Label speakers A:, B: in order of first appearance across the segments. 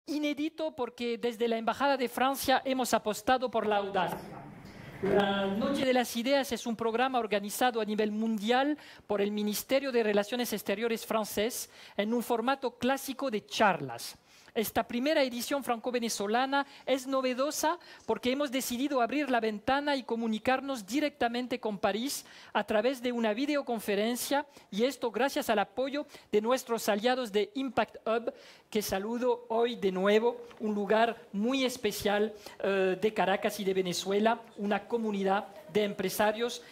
A: Inédito porque desde la Embajada de Francia hemos apostado por la audacia. La Noche de las Ideas es un programa organizado a nivel mundial por el Ministerio de Relaciones Exteriores francés en un formato clásico de charlas. Esta primera edición franco-venezolana es novedosa porque hemos decidido abrir la ventana y comunicarnos directamente con París a través de una videoconferencia, y esto gracias al apoyo de nuestros aliados de Impact Hub, que saludo hoy de nuevo, un lugar muy especial de Caracas y de Venezuela, una comunidad de empresarios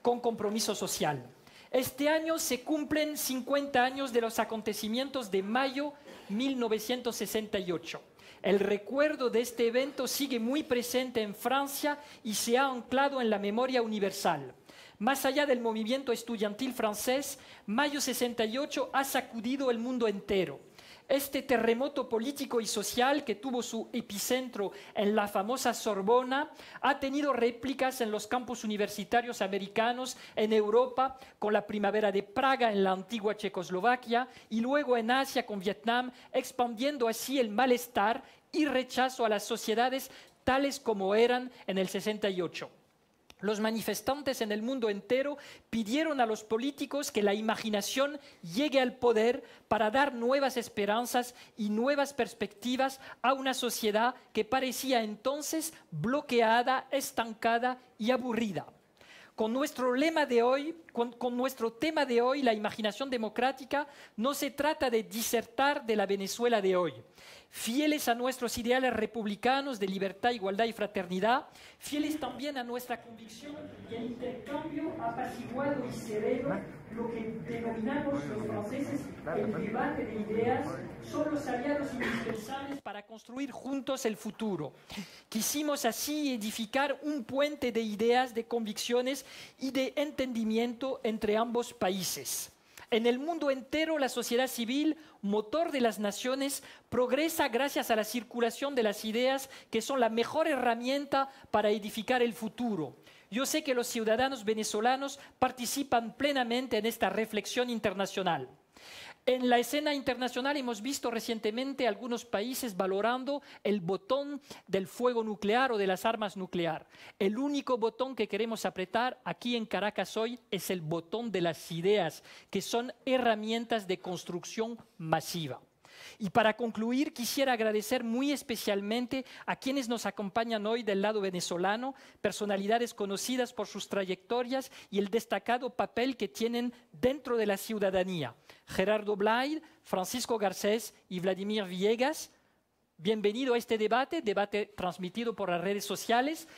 A: con compromiso social. Este año se cumplen 50 años de los acontecimientos de mayo 1968. El recuerdo de este evento sigue muy presente en Francia y se ha anclado en la memoria universal. Más allá del movimiento estudiantil francés, mayo 68 ha sacudido el mundo entero. Este terremoto político y social, que tuvo su epicentro en la famosa Sorbona, ha tenido réplicas en los campus universitarios americanos, en Europa, con la primavera de Praga en la antigua Checoslovaquia, y luego en Asia con Vietnam, expandiendo así el malestar y rechazo a las sociedades tales como eran en el 68. Los manifestantes en el mundo entero pidieron a los políticos que la imaginación llegue al poder para dar nuevas esperanzas y nuevas perspectivas a una sociedad que parecía entonces bloqueada, estancada y aburrida. Con nuestro lema de hoy, con nuestro tema de hoy, la imaginación democrática, no se trata de disertar de la Venezuela de hoy. Fieles a nuestros ideales republicanos de libertad, igualdad y fraternidad, fieles también a nuestra convicción y el intercambio apaciguado y sereno, lo que denominamos los franceses el debate de ideas, son los aliados indispensables para construir juntos el futuro. Quisimos así edificar un puente de ideas, de convicciones y de entendimiento entre ambos países. En el mundo entero, la sociedad civil, motor de las naciones, progresa gracias a la circulación de las ideas, que son la mejor herramienta para edificar el futuro. Yo sé que los ciudadanos venezolanos participan plenamente en esta reflexión internacional. En la escena internacional hemos visto recientemente algunos países valorando el botón del fuego nuclear o de las armas nucleares. El único botón que queremos apretar aquí en Caracas hoy es el botón de las ideas, que son herramientas de construcción masiva. Y para concluir, quisiera agradecer muy especialmente a quienes nos acompañan hoy del lado venezolano, personalidades conocidas por sus trayectorias y el destacado papel que tienen dentro de la ciudadanía. Gerardo Blay, Francisco Garcés y Vladimir Villegas, bienvenido a este debate transmitido por las redes sociales,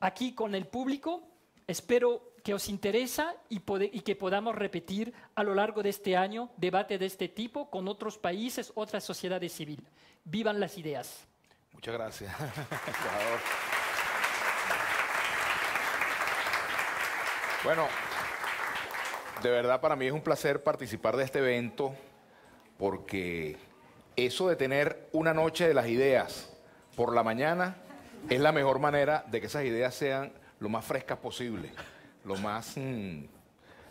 A: aquí con el público. Espero que os interesa y que podamos repetir a lo largo de este año debate de este tipo con otros países, otras sociedades civiles. ¡Vivan las ideas!
B: Muchas gracias. Bueno, de verdad para mí es un placer participar de este evento, porque eso de tener una noche de las ideas por la mañana es la mejor manera de que esas ideas sean lo más frescas posible, lo más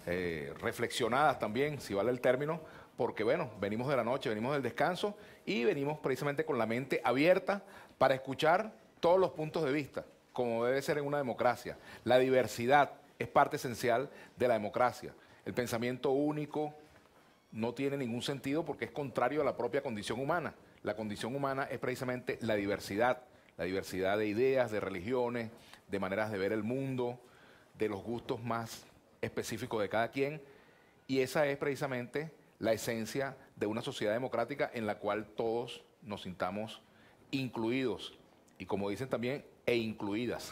B: reflexionadas también, si vale el término, porque bueno, venimos de la noche, venimos del descanso y venimos precisamente con la mente abierta para escuchar todos los puntos de vista, como debe ser en una democracia. La diversidad es parte esencial de la democracia. El pensamiento único no tiene ningún sentido porque es contrario a la propia condición humana. La condición humana es precisamente la diversidad de ideas, de religiones, de maneras de ver el mundo, de los gustos más específicos de cada quien, y esa es precisamente la esencia de una sociedad democrática en la cual todos nos sintamos incluidos, y como dicen también, e incluidas.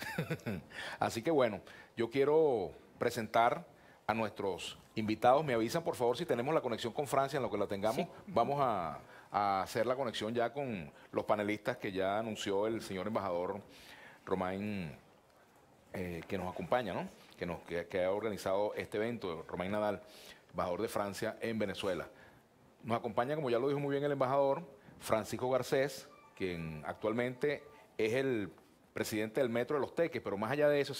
B: Así que bueno, yo quiero presentar a nuestros invitados. Me avisan por favor si tenemos la conexión con Francia, en lo que la tengamos. Sí. Vamos a hacer la conexión ya con los panelistas que ya anunció el señor embajador Romain, que nos acompaña, ¿no? Que ha organizado este evento, Romain Nadal, embajador de Francia en Venezuela. Nos acompaña, como ya lo dijo muy bien el embajador, Francisco Garcés, quien actualmente es el presidente del Metro de Los Teques, pero más allá de eso,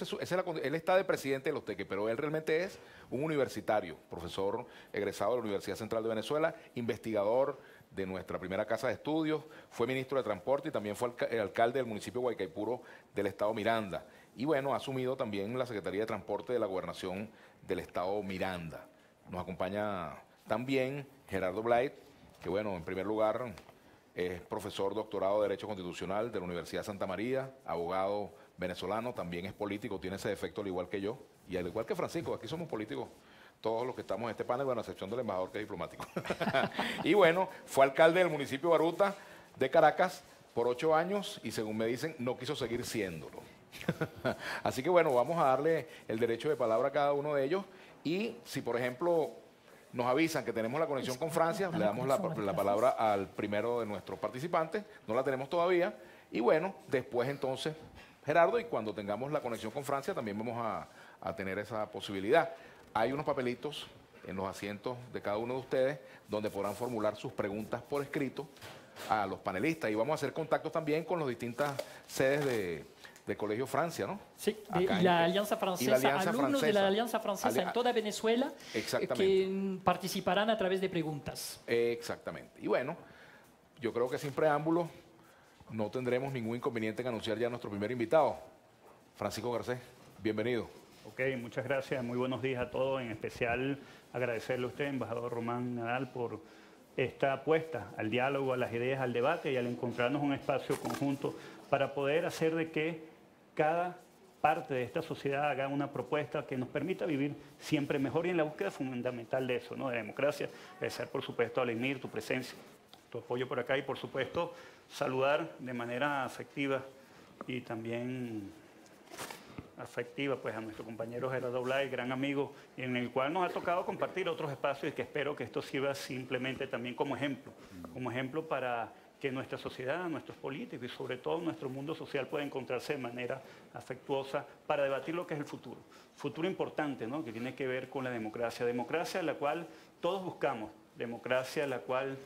B: él está de presidente de Los Teques, pero él realmente es un universitario, profesor egresado de la Universidad Central de Venezuela, investigador de nuestra primera casa de estudios, fue ministro de Transporte y también fue alcalde del municipio de Guaycaipuro del estado Miranda. Y bueno, ha asumido también la Secretaría de Transporte de la Gobernación del estado Miranda. Nos acompaña también Gerardo Blait, que bueno, en primer lugar es profesor doctorado de Derecho Constitucional de la Universidad de Santa María, abogado venezolano, también es político, tiene ese defecto al igual que yo, y al igual que Francisco, aquí somos políticos todos los que estamos en este panel, bueno, a excepción del embajador que es diplomático. Y bueno, fue alcalde del municipio de Baruta de Caracas por 8 años y según me dicen, no quiso seguir siéndolo. Así que bueno, vamos a darle el derecho de palabra a cada uno de ellos y si por ejemplo nos avisan que tenemos la conexión con Francia, le damos la palabra al primero de nuestros participantes, no la tenemos todavía, y bueno, después entonces Gerardo, y cuando tengamos la conexión con Francia también vamos a tener esa posibilidad. Hay unos papelitos en los asientos de cada uno de ustedes donde podrán formular sus preguntas por escrito a los panelistas y vamos a hacer contactos también con las distintas sedes de Colegio Francia, ¿no?
A: Sí, y la Alianza Francesa, alumnos de la Alianza Francesa en toda Venezuela que participarán a través de preguntas.
B: Exactamente. Y bueno, yo creo que sin preámbulo no tendremos ningún inconveniente en anunciar ya a nuestro primer invitado, Francisco Garcés. Bienvenido.
C: Ok, muchas gracias. Muy buenos días a todos. En especial agradecerle a usted, embajador Román Nadal, por esta apuesta al diálogo, a las ideas, al debate y al encontrarnos un espacio conjunto para poder hacer de que cada parte de esta sociedad haga una propuesta que nos permita vivir siempre mejor y en la búsqueda fundamental de eso, ¿no? De democracia. Agradecer, por supuesto, a Alemir, tu presencia, tu apoyo por acá y, por supuesto, saludar de manera afectiva y también afectiva pues a nuestro compañero Gerardo Blay, gran amigo, en el cual nos ha tocado compartir otros espacios y que espero que esto sirva simplemente también como ejemplo para que nuestra sociedad, nuestros políticos y sobre todo nuestro mundo social pueda encontrarse de manera afectuosa para debatir lo que es el futuro. Futuro importante, ¿no? Que tiene que ver con la democracia. Democracia la cual todos buscamos, democracia la cual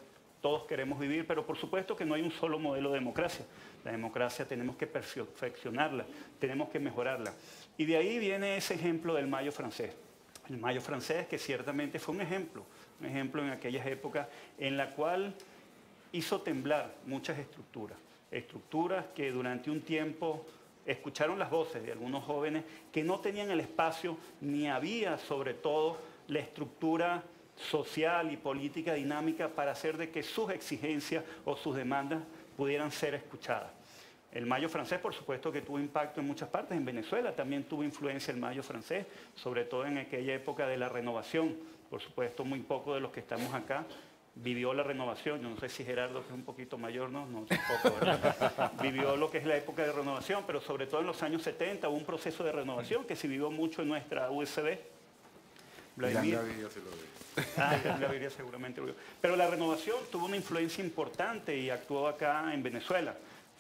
C: todos queremos vivir, pero por supuesto que no hay un solo modelo de democracia. La democracia tenemos que perfeccionarla, tenemos que mejorarla. Y de ahí viene ese ejemplo del Mayo francés. El Mayo francés que ciertamente fue un ejemplo en aquellas épocas en la cual hizo temblar muchas estructuras que durante un tiempo escucharon las voces de algunos jóvenes que no tenían el espacio ni había sobre todo la estructura social y política dinámica para hacer de que sus exigencias o sus demandas pudieran ser escuchadas. El Mayo francés, por supuesto, que tuvo impacto en muchas partes. En Venezuela también tuvo influencia el Mayo francés, sobre todo en aquella época de la renovación. Por supuesto, muy poco de los que estamos acá vivió la renovación. Yo no sé si Gerardo, que es un poquito mayor, no tampoco, ¿verdad? Vivió lo que es la época de renovación, pero sobre todo en los años 70 hubo un proceso de renovación que se vivió mucho en nuestra USB. Vladimir. Seguramente. Pero la renovación tuvo una influencia importante y actuó acá en Venezuela.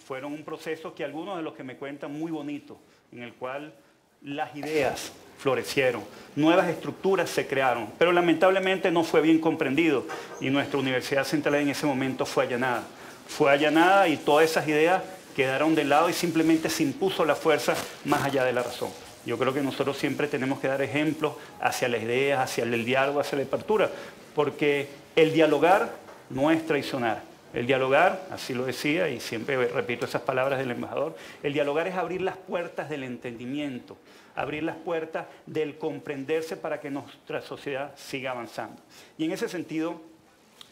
C: Fueron un proceso que algunos de los que me cuentan muy bonito, en el cual las ideas florecieron, nuevas estructuras se crearon, pero lamentablemente no fue bien comprendido y nuestra Universidad Central en ese momento fue allanada. Fue allanada y todas esas ideas quedaron de lado y simplemente se impuso la fuerza más allá de la razón. Yo creo que nosotros siempre tenemos que dar ejemplos hacia las ideas, hacia el diálogo, hacia la apertura, porque el dialogar no es traicionar. El dialogar, así lo decía, y siempre repito esas palabras del embajador, el dialogar es abrir las puertas del entendimiento, abrir las puertas del comprenderse para que nuestra sociedad siga avanzando. Y en ese sentido,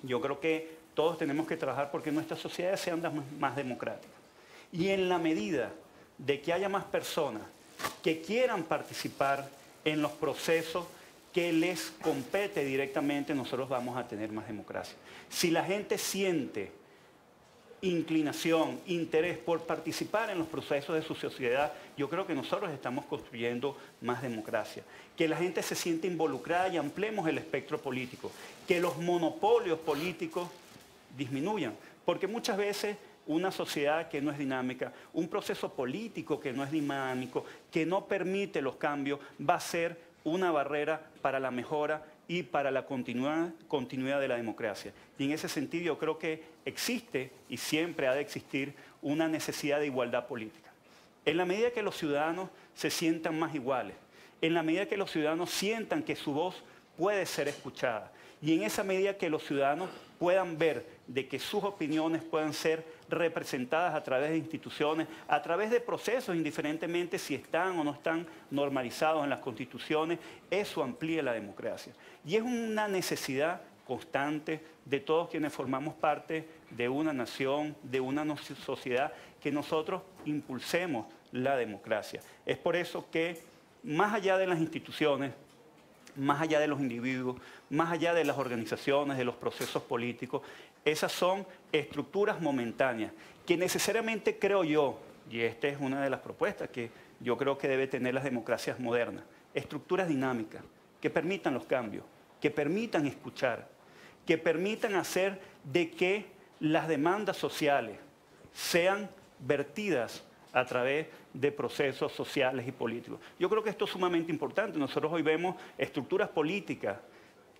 C: yo creo que todos tenemos que trabajar porque nuestras sociedades sean más democráticas. Y en la medida de que haya más personas que quieran participar en los procesos que les compete directamente, nosotros vamos a tener más democracia. Si la gente siente inclinación, interés por participar en los procesos de su sociedad, yo creo que nosotros estamos construyendo más democracia. Que la gente se siente involucrada y ampliemos el espectro político. Que los monopolios políticos disminuyan. Porque muchas veces una sociedad que no es dinámica, un proceso político que no es dinámico, que no permite los cambios, va a ser una barrera para la mejora y para la continuidad de la democracia. Y en ese sentido yo creo que existe y siempre ha de existir una necesidad de igualdad política. En la medida que los ciudadanos se sientan más iguales, en la medida que los ciudadanos sientan que su voz puede ser escuchada y en esa medida que los ciudadanos puedan ver de que sus opiniones puedan ser representadas a través de instituciones, a través de procesos, indiferentemente si están o no están normalizados en las constituciones, eso amplía la democracia. Y es una necesidad constante de todos quienes formamos parte de una nación, de una sociedad, que nosotros impulsemos la democracia. Es por eso que, más allá de las instituciones, más allá de los individuos, más allá de las organizaciones, de los procesos políticos, esas son estructuras momentáneas que necesariamente creo yo, y esta es una de las propuestas que yo creo que debe tener las democracias modernas, estructuras dinámicas que permitan los cambios, que permitan escuchar, que permitan hacer de que las demandas sociales sean vertidas a través de procesos sociales y políticos. Yo creo que esto es sumamente importante. Nosotros hoy vemos estructuras políticas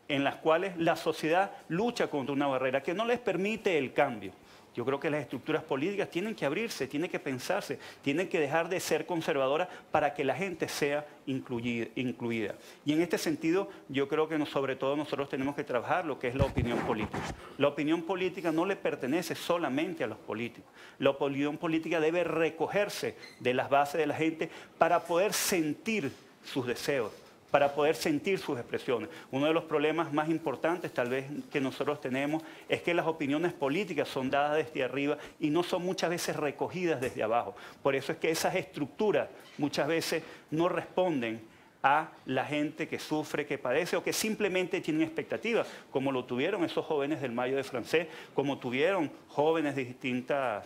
C: en las cuales la sociedad lucha contra una barrera que no les permite el cambio. Yo creo que las estructuras políticas tienen que abrirse, tienen que pensarse, tienen que dejar de ser conservadoras para que la gente sea incluida. Y en este sentido, yo creo que sobre todo nosotros tenemos que trabajar lo que es la opinión política. La opinión política no le pertenece solamente a los políticos. La opinión política debe recogerse de las bases de la gente para poder sentir sus deseos, para poder sentir sus expresiones. Uno de los problemas más importantes tal vez que nosotros tenemos es que las opiniones políticas son dadas desde arriba y no son muchas veces recogidas desde abajo. Por eso es que esas estructuras muchas veces no responden a la gente que sufre, que padece o que simplemente tienen expectativas, como lo tuvieron esos jóvenes del Mayo de Francés, como tuvieron jóvenes de distintas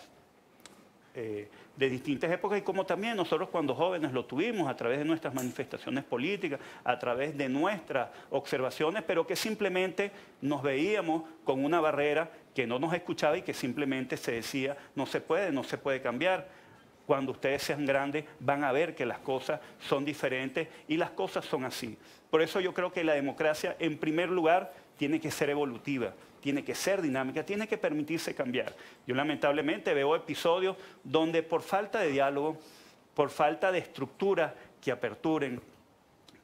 C: épocas y como también nosotros cuando jóvenes lo tuvimos a través de nuestras manifestaciones políticas, a través de nuestras observaciones, pero que simplemente nos veíamos con una barrera que no nos escuchaba y que simplemente se decía no se puede cambiar. Cuando ustedes sean grandes van a ver que las cosas son diferentes y las cosas son así. Por eso yo creo que la democracia en primer lugar tiene que ser evolutiva, tiene que ser dinámica, tiene que permitirse cambiar. Yo lamentablemente veo episodios donde por falta de diálogo, por falta de estructuras que aperturen,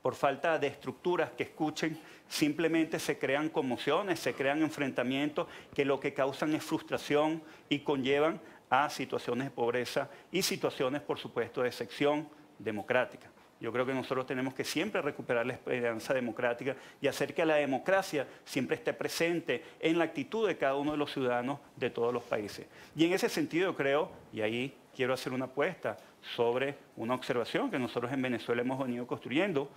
C: por falta de estructuras que escuchen, simplemente se crean conmociones, se crean enfrentamientos que lo que causan es frustración y conllevan a situaciones de pobreza y situaciones, por supuesto, de sección democrática. Yo creo que nosotros tenemos que siempre recuperar la esperanza democrática y hacer que la democracia siempre esté presente en la actitud de cada uno de los ciudadanos de todos los países. Y en ese sentido yo creo, y ahí quiero hacer una apuesta sobre una observación que nosotros en Venezuela hemos venido construyendo,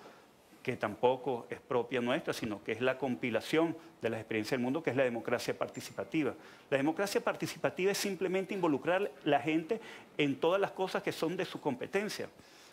C: que tampoco es propia nuestra, sino que es la compilación de las experiencias del mundo, que es la democracia participativa. La democracia participativa es simplemente involucrar a la gente en todas las cosas que son de su competencia,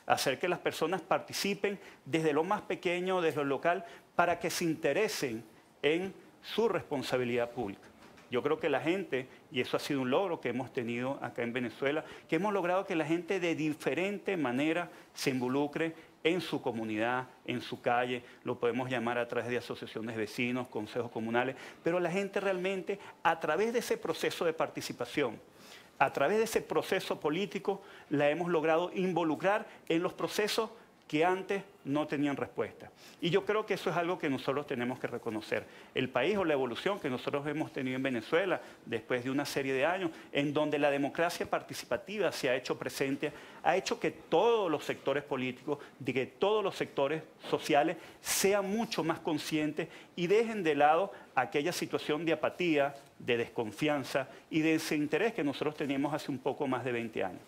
C: hacer que las personas participen desde lo más pequeño, desde lo local, para que se interesen en su responsabilidad pública. Yo creo que la gente, y eso ha sido un logro que hemos tenido acá en Venezuela, que hemos logrado que la gente de diferente manera se involucre en su comunidad, en su calle, lo podemos llamar a través de asociaciones de vecinos, consejos comunales, pero la gente realmente a través de ese proceso de participación, a través de ese proceso político, la hemos logrado involucrar en los procesos que antes no tenían respuesta. Y yo creo que eso es algo que nosotros tenemos que reconocer. El país o la evolución que nosotros hemos tenido en Venezuela después de una serie de años, en donde la democracia participativa se ha hecho presente, ha hecho que todos los sectores políticos, de que todos los sectores sociales sean mucho más conscientes y dejen de lado aquella situación de apatía, de desconfianza y de desinterés que nosotros teníamos hace un poco más de 20 años.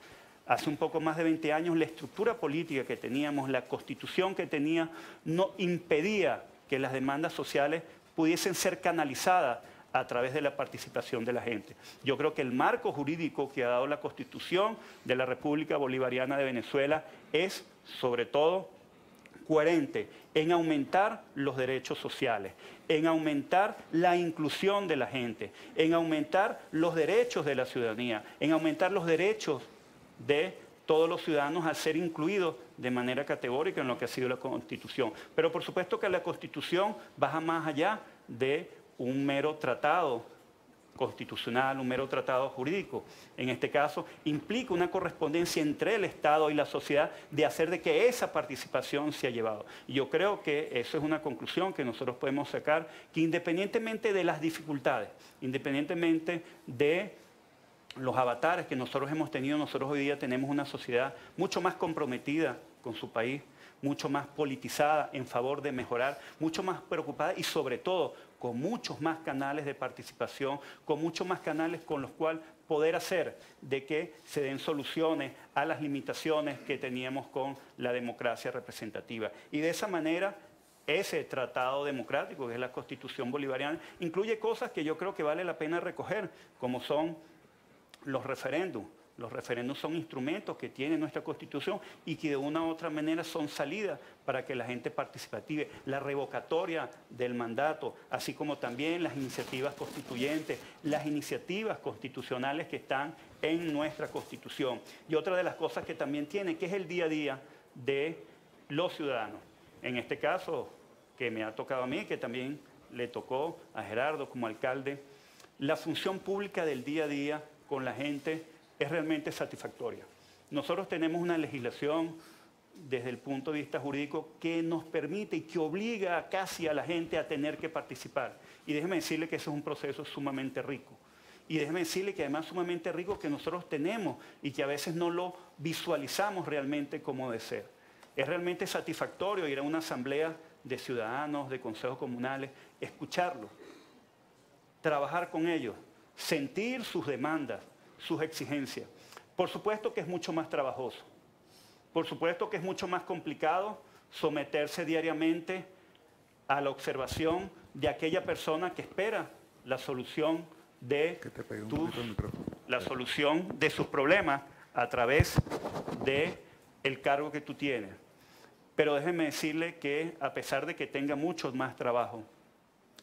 C: Hace un poco más de 20 años la estructura política que teníamos, la constitución que tenía, no impedía que las demandas sociales pudiesen ser canalizadas a través de la participación de la gente. Yo creo que el marco jurídico que ha dado la Constitución de la República Bolivariana de Venezuela es, sobre todo, coherente en aumentar los derechos sociales, en aumentar la inclusión de la gente, en aumentar los derechos de la ciudadanía, en aumentar los derechos de todos los ciudadanos a ser incluidos de manera categórica en lo que ha sido la Constitución. Pero por supuesto que la Constitución baja más allá de un mero tratado constitucional, un mero tratado jurídico. En este caso, implica una correspondencia entre el Estado y la sociedad de hacer de que esa participación se ha llevado. Y yo creo que eso es una conclusión que nosotros podemos sacar, que independientemente de las dificultades, independientemente de los avatares que nosotros hemos tenido, nosotros hoy día tenemos una sociedad mucho más comprometida con su país, mucho más politizada en favor de mejorar, mucho más preocupada y sobre todo con muchos más canales de participación, con muchos más canales con los cuales poder hacer de que se den soluciones a las limitaciones que teníamos con la democracia representativa. Y de esa manera, ese tratado democrático, que es la Constitución bolivariana, incluye cosas que yo creo que vale la pena recoger, como son los referéndums. Los referéndums son instrumentos que tiene nuestra Constitución y que de una u otra manera son salidas para que la gente participe. La revocatoria del mandato, así como también las iniciativas constituyentes, las iniciativas constitucionales que están en nuestra Constitución. Y otra de las cosas que también tiene, que es el día a día de los ciudadanos. En este caso, que me ha tocado a mí, que también le tocó a Gerardo como alcalde, la función pública del día a día con la gente es realmente satisfactoria. Nosotros tenemos una legislación desde el punto de vista jurídico que nos permite y que obliga casi a la gente a tener que participar. Y déjeme decirle que eso es un proceso sumamente rico. Y déjeme decirle que además sumamente rico que nosotros tenemos y que a veces no lo visualizamos realmente como debe ser. Es realmente satisfactorio ir a una asamblea de ciudadanos, de consejos comunales, escucharlos, trabajar con ellos, sentir sus demandas, sus exigencias. Por supuesto que es mucho más trabajoso. Por supuesto que es mucho más complicado someterse diariamente a la observación de aquella persona que espera la solución de sus problemas a través del cargo que tú tienes. Pero déjeme decirle que a pesar de que tenga mucho más trabajo,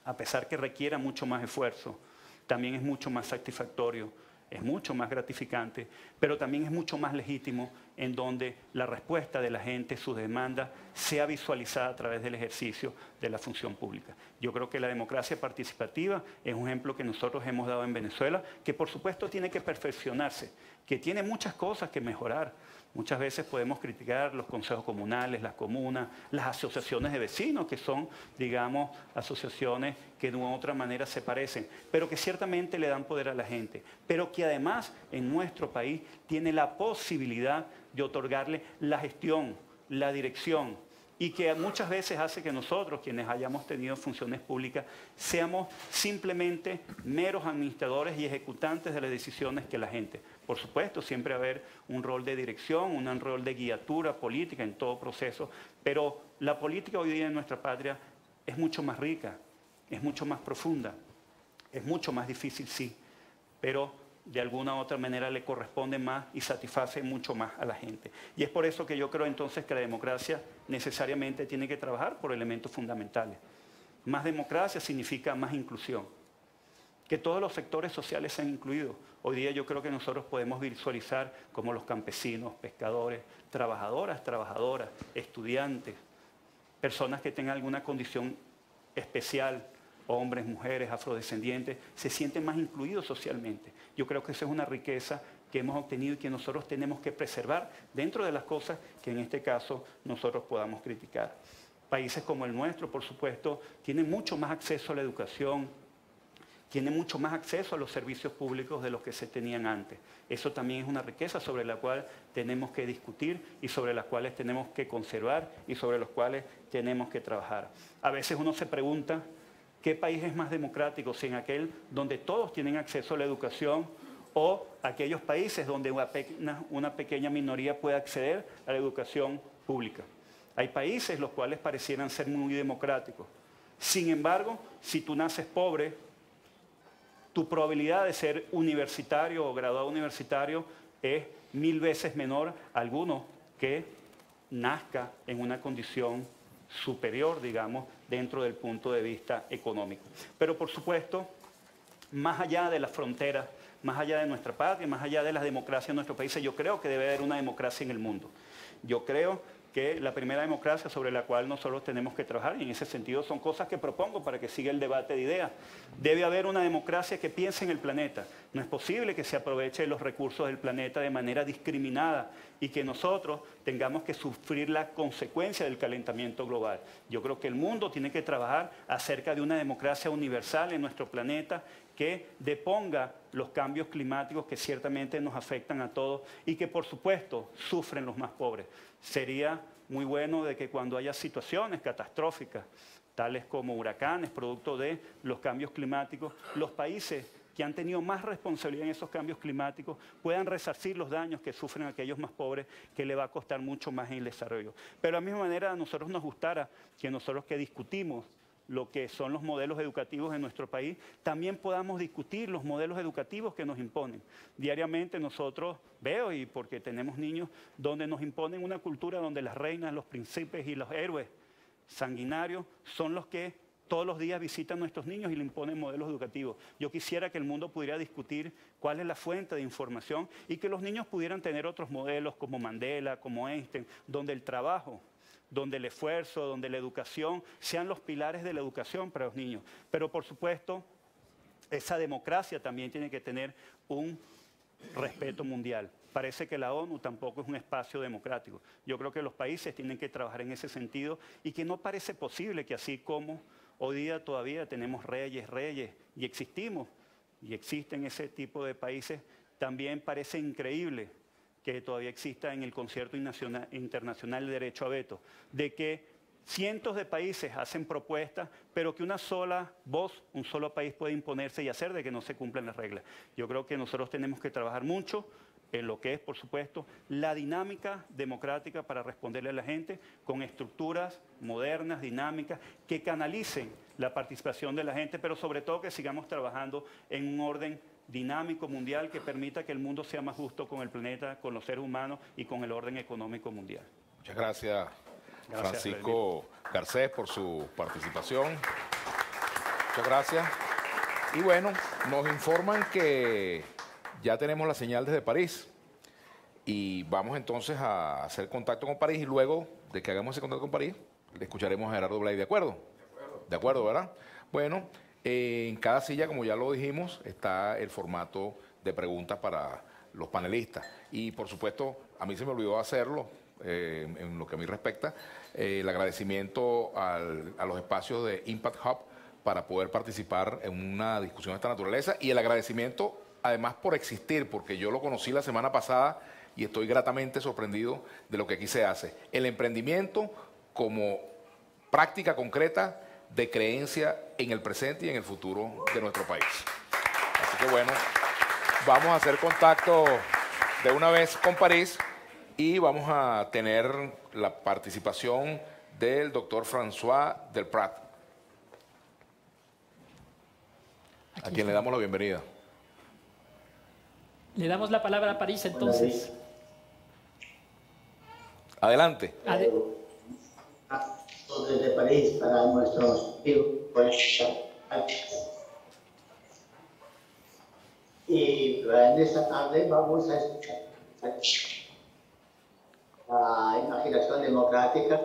C: a pesar que requiera mucho más esfuerzo, también es mucho más satisfactorio, es mucho más gratificante, pero también es mucho más legítimo en donde la respuesta de la gente, sus demandas, sea visualizada a través del ejercicio de la función pública. Yo creo que la democracia participativa es un ejemplo que nosotros hemos dado en Venezuela, que por supuesto tiene que perfeccionarse, que tiene muchas cosas que mejorar. Muchas veces podemos criticar los consejos comunales, las comunas, las asociaciones de vecinos, que son, digamos, asociaciones que de una u otra manera se parecen, pero que ciertamente le dan poder a la gente, pero que además en nuestro país tiene la posibilidad de otorgarle la gestión, la dirección, y que muchas veces hace que nosotros, quienes hayamos tenido funciones públicas, seamos simplemente meros administradores y ejecutantes de las decisiones que la gente. Por supuesto, siempre va a haber un rol de dirección, un rol de guiatura política en todo proceso, pero la política hoy día en nuestra patria es mucho más rica, es mucho más profunda, es mucho más difícil, sí, pero de alguna u otra manera le corresponde más y satisface mucho más a la gente. Y es por eso que yo creo entonces que la democracia necesariamente tiene que trabajar por elementos fundamentales. Más democracia significa más inclusión. Que todos los sectores sociales sean incluidos. Hoy día yo creo que nosotros podemos visualizar como los campesinos, pescadores, trabajadoras, estudiantes, personas que tengan alguna condición especial, hombres, mujeres, afrodescendientes, se sienten más incluidos socialmente. Yo creo que esa es una riqueza que hemos obtenido y que nosotros tenemos que preservar dentro de las cosas que en este caso nosotros podamos criticar. Países como el nuestro, por supuesto, tienen mucho más acceso a la educación, tienen mucho más acceso a los servicios públicos de los que se tenían antes. Eso también es una riqueza sobre la cual tenemos que discutir y sobre las cuales tenemos que conservar y sobre los cuales tenemos que trabajar. A veces uno se pregunta, ¿qué país es más democrático? Si en aquel donde todos tienen acceso a la educación o aquellos países donde una pequeña minoría puede acceder a la educación pública. Hay países los cuales parecieran ser muy democráticos. Sin embargo, si tú naces pobre, tu probabilidad de ser universitario o graduado universitario es 1000 veces menor a alguno que nazca en una condición superior, digamos, dentro del punto de vista económico. Pero por supuesto, más allá de las fronteras, más allá de nuestra patria, más allá de las democracias en nuestros países, yo creo que debe haber una democracia en el mundo. Yo creo que la primera democracia sobre la cual nosotros tenemos que trabajar, y en ese sentido son cosas que propongo para que siga el debate de ideas. Debe haber una democracia que piense en el planeta. No es posible que se aproveche de los recursos del planeta de manera discriminada y que nosotros tengamos que sufrir la consecuencia del calentamiento global. Yo creo que el mundo tiene que trabajar acerca de una democracia universal en nuestro planeta que deponga los cambios climáticos que ciertamente nos afectan a todos y que por supuesto sufren los más pobres. Sería muy bueno de que cuando haya situaciones catastróficas, tales como huracanes, producto de los cambios climáticos, los países que han tenido más responsabilidad en esos cambios climáticos puedan resarcir los daños que sufren aquellos más pobres, que le va a costar mucho más en el desarrollo. Pero de la misma manera a nosotros nos gustara que nosotros que discutimos lo que son los modelos educativos en nuestro país, también podamos discutir los modelos educativos que nos imponen. Diariamente nosotros veo, y porque tenemos niños, donde nos imponen una cultura donde las reinas, los príncipes y los héroes sanguinarios son los que todos los días visitan a nuestros niños y le imponen modelos educativos. Yo quisiera que el mundo pudiera discutir cuál es la fuente de información y que los niños pudieran tener otros modelos como Mandela, como Einstein, donde el trabajo, donde el esfuerzo, donde la educación sean los pilares de la educación para los niños. Pero por supuesto, esa democracia también tiene que tener un respeto mundial. Parece que la ONU tampoco es un espacio democrático. Yo creo que los países tienen que trabajar en ese sentido y que no parece posible que así como hoy día todavía tenemos reyes y existimos y existen ese tipo de países, también parece increíble que todavía exista en el concierto internacional de derecho a veto, de que cientos de países hacen propuestas, pero que una sola voz, un solo país puede imponerse y hacer de que no se cumplan las reglas. Yo creo que nosotros tenemos que trabajar mucho en lo que es, por supuesto, la dinámica democrática para responderle a la gente con estructuras modernas, dinámicas, que canalicen la participación de la gente, pero sobre todo que sigamos trabajando en un orden dinámico mundial que permita que el mundo sea más justo con el planeta, con los seres humanos y con el orden económico mundial.
B: Muchas gracias, Francisco Garcés, por su participación. Muchas gracias. Y bueno, nos informan que ya tenemos la señal desde París y vamos entonces a hacer contacto con París y luego de que hagamos ese contacto con París, le escucharemos a Gerardo Blay. ¿De acuerdo? De acuerdo, ¿verdad? Bueno, en cada silla, como ya lo dijimos, está el formato de preguntas para los panelistas. Y por supuesto, a mí se me olvidó hacerlo, en lo que a mí respecta, el agradecimiento a los espacios de Impact Hub para poder participar en una discusión de esta naturaleza y el agradecimiento además por existir, porque yo lo conocí la semana pasada y estoy gratamente sorprendido de lo que aquí se hace. El emprendimiento como práctica concreta de creencia en el presente y en el futuro de nuestro país. Así que bueno, vamos a hacer contacto de una vez con París y vamos a tener la participación del doctor François Delprat, a quien le damos la bienvenida.
A: Le damos la palabra a París entonces.
B: Adelante.
D: Desde París para nuestros y en esta tarde vamos a escuchar la imaginación democrática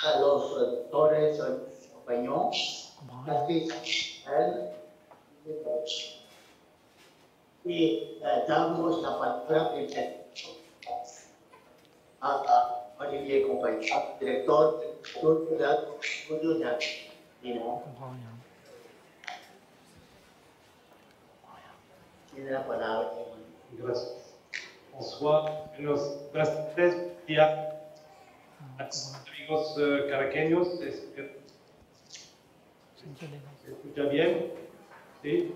D: a los doctores Pañón, y damos la palabra a Olivier Compañón, director del Estudio de Argentina. Tiene la palabra.
E: Gracias. Bonsoir. Buenas tardes, días, amigos caraqueños. ¿Se escucha bien? ¿Sí?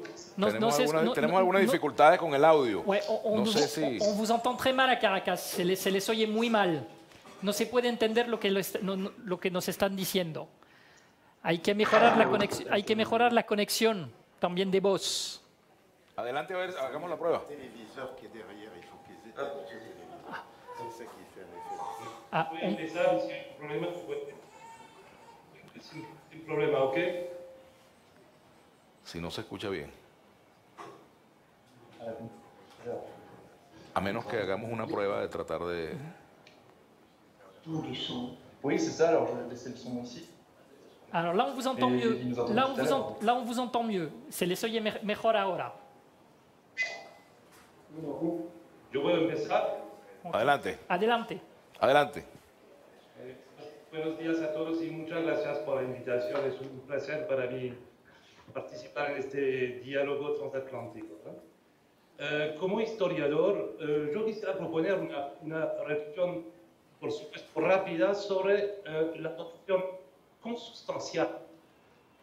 B: Tenemos algunas dificultades con el audio.
A: Ouais,
B: no sé si...
A: on vous entend très mal a Caracas, se les oye muy mal. No se puede entender lo que nos están diciendo. Hay que mejorar la conexión también de voz.
B: Adelante, a ver, hagamos la prueba.
E: Sin problema, ¿ok?
B: Si no se escucha bien. A menos que hagamos una prueba de tratar de...
D: Tout du son.
F: Oui, c'est ça, alors je vais laisser le son ici.
A: Alors là, on vous entend
F: Et
A: mieux.
F: il nous entend
A: Là,
F: tout à l'heure.
A: là, on vous entend mieux. Se les oye mejor ahora.
E: Yo puedo empezar.
B: Adelante,
A: Adelante.
B: adelante.
E: Buenos días a todos y muchas gracias por la invitación. Es un placer para mí participar en este diálogo transatlántico, ¿no? Como historiador, yo quisiera proponer una reflexión, por supuesto, rápida sobre la noción consustancial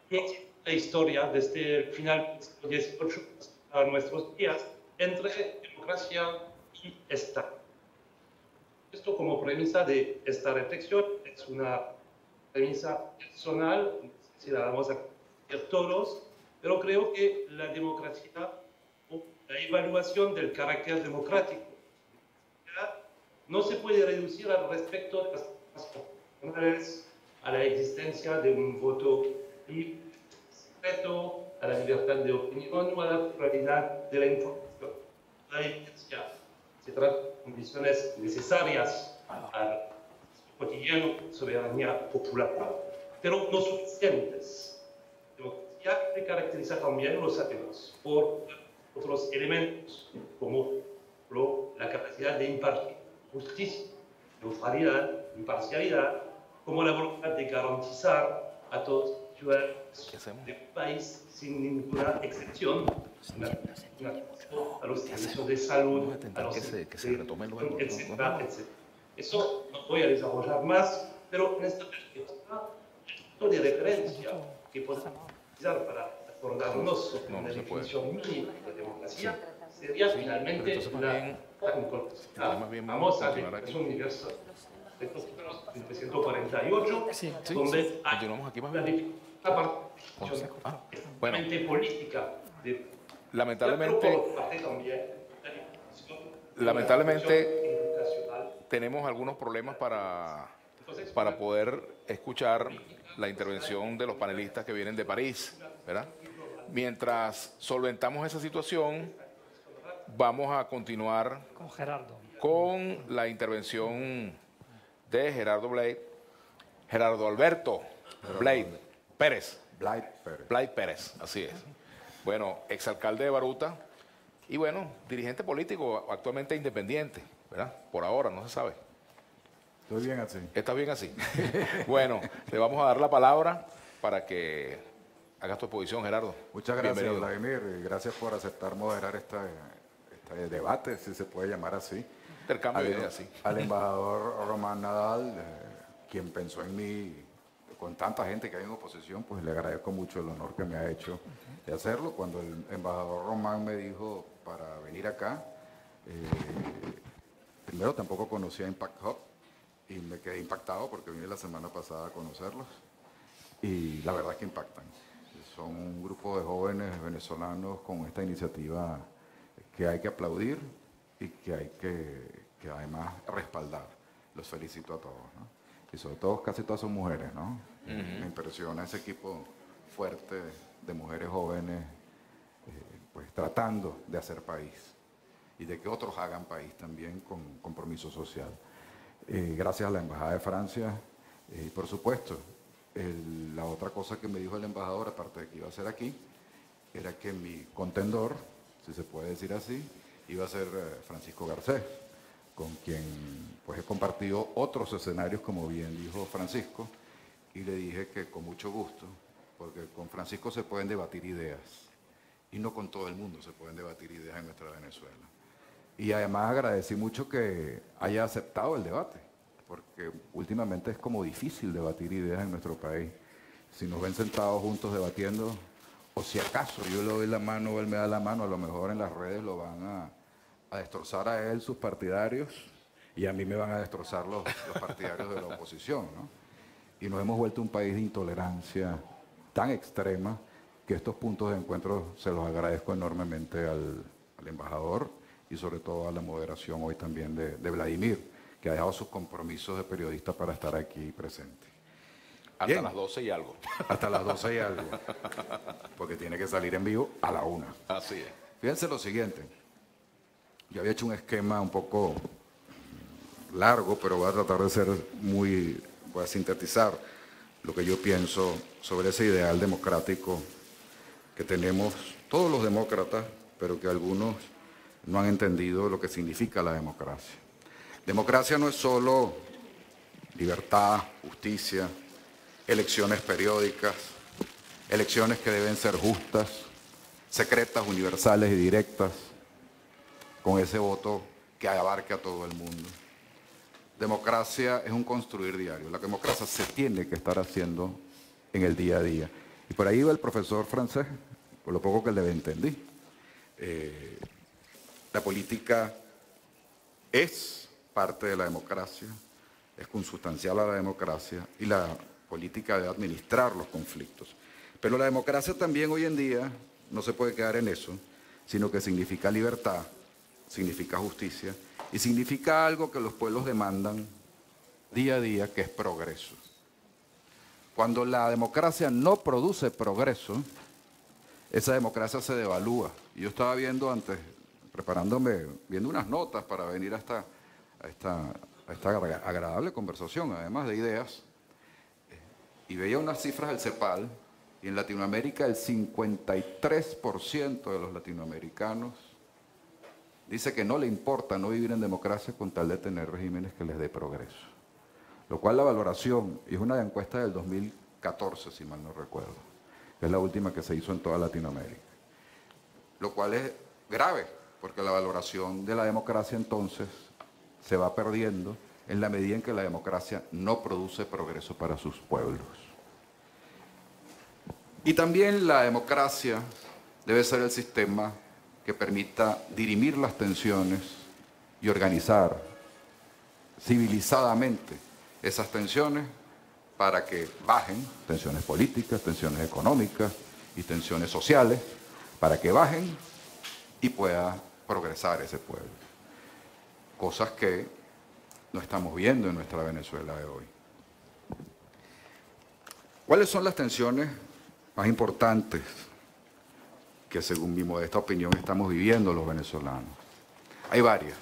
E: que es la historia desde el final del siglo XVIII a nuestros días entre democracia y Estado. Esto como premisa de esta reflexión es una premisa personal, no sé si la vamos a hacer todos, pero creo que la democracia o la evaluación del carácter democrático no se puede reducir al respecto de las personas, a la existencia de un voto libre, secreto, a la libertad de opinión o a la pluralidad de la información. La evidencia se trata de condiciones necesarias al cotidiano, soberanía popular, pero no suficientes. La democracia se caracteriza también, lo sabemos, por otros elementos, como la capacidad de impartir justicia, neutralidad, imparcialidad, como la voluntad de garantizar a todos los ciudadanos del país, sin ninguna excepción, a los servicios de salud, a los etcétera, etcétera. Eso no voy a desarrollar más, pero en esta perspectiva, el punto de referencia que podemos utilizar para acordarnos sobre una definición mínima de democracia sería finalmente la famosa Declaración Universal de 1948, donde hay una participación política de
B: Lamentablemente tenemos algunos problemas para poder escuchar la intervención de los panelistas que vienen de París, ¿verdad? Mientras solventamos esa situación, vamos a continuar con la intervención de Gerardo Alberto Pérez, así es. Bueno, exalcalde de Baruta y bueno, dirigente político actualmente independiente, ¿verdad? Por ahora, no se sabe.
G: Estoy bien así.
B: ¿Estás bien así? Bueno, le vamos a dar la palabra para que hagas tu exposición, Gerardo.
G: Muchas gracias,
B: Bienvenido.
G: Vladimir. Gracias por aceptar moderar este debate, si se puede llamar así.
B: Intercambio de ideas, sí.
G: Al embajador Román Nadal, quien pensó en mí, con tanta gente que hay en oposición, pues le agradezco mucho el honor que me ha hecho de hacerlo. Cuando el embajador Román me dijo para venir acá, primero tampoco conocía Impact Hub y me quedé impactado porque vine la semana pasada a conocerlos y la verdad que impactan. Son un grupo de jóvenes venezolanos con esta iniciativa que hay que aplaudir y que hay que además respaldar. Los felicito a todos, ¿no? Y sobre todo casi todas son mujeres, ¿no? Me impresiona ese equipo fuerte de mujeres jóvenes pues tratando de hacer país y de que otros hagan país también con compromiso social. Gracias a la Embajada de Francia y por supuesto la otra cosa que me dijo el embajador, aparte de que iba a ser aquí, era que mi contendor, si se puede decir así, iba a ser Francisco Garcés, con quien pues he compartido otros escenarios, como bien dijo Francisco, y le dije que con mucho gusto, porque con Francisco se pueden debatir ideas, y no con todo el mundo se pueden debatir ideas en nuestra Venezuela. Y además agradecí mucho que haya aceptado el debate, porque últimamente es como difícil debatir ideas en nuestro país. Si nos ven sentados juntos debatiendo, o si acaso yo le doy la mano o él me da la mano, a lo mejor en las redes lo van a destrozar a él sus partidarios y a mí me van a destrozar los partidarios de la oposición, ¿no? Y nos hemos vuelto un país de intolerancia tan extrema que estos puntos de encuentro se los agradezco enormemente al embajador y sobre todo a la moderación hoy también de Vladimir, que ha dejado sus compromisos de periodista para estar aquí presente.
B: Hasta
G: Bien.
B: las 12 y algo.
G: Hasta las 12 y algo, porque tiene que salir en vivo a la 1.
B: Así es.
G: Fíjense lo siguiente, yo había hecho un esquema un poco largo, pero voy a tratar de ser voy a sintetizar lo que yo pienso sobre ese ideal democrático que tenemos todos los demócratas, pero que algunos no han entendido lo que significa la democracia. Democracia no es solo libertad, justicia, elecciones periódicas, elecciones que deben ser justas, secretas, universales y directas, con ese voto que abarque a todo el mundo. Democracia es un construir diario. La democracia se tiene que estar haciendo en el día a día. Y por ahí va el profesor francés, por lo poco que le entendí. La política es parte de la democracia, es consustancial a la democracia y la política debe administrar los conflictos. Pero la democracia también hoy en día no se puede quedar en eso, sino que significa libertad, significa justicia y significa algo que los pueblos demandan día a día, que es progreso. Cuando la democracia no produce progreso, esa democracia se devalúa. Y yo estaba viendo antes, preparándome, viendo unas notas para venir a esta agradable conversación, además de ideas, y veía unas cifras del CEPAL, y en Latinoamérica el 53% de los latinoamericanos dice que no le importa no vivir en democracia con tal de tener regímenes que les dé progreso. Lo cual la valoración, y es una encuesta del 2014, si mal no recuerdo, que es la última que se hizo en toda Latinoamérica. Lo cual es grave, porque la valoración de la democracia entonces se va perdiendo en la medida en que la democracia no produce progreso para sus pueblos. Y también la democracia debe ser el sistema que permita dirimir las tensiones y organizar civilizadamente esas tensiones para que bajen, tensiones políticas, tensiones económicas y tensiones sociales, para que bajen y pueda progresar ese pueblo. Cosas que no estamos viendo en nuestra Venezuela de hoy. ¿Cuáles son las tensiones más importantes que, según mi modesta opinión, estamos viviendo los venezolanos? Hay varias,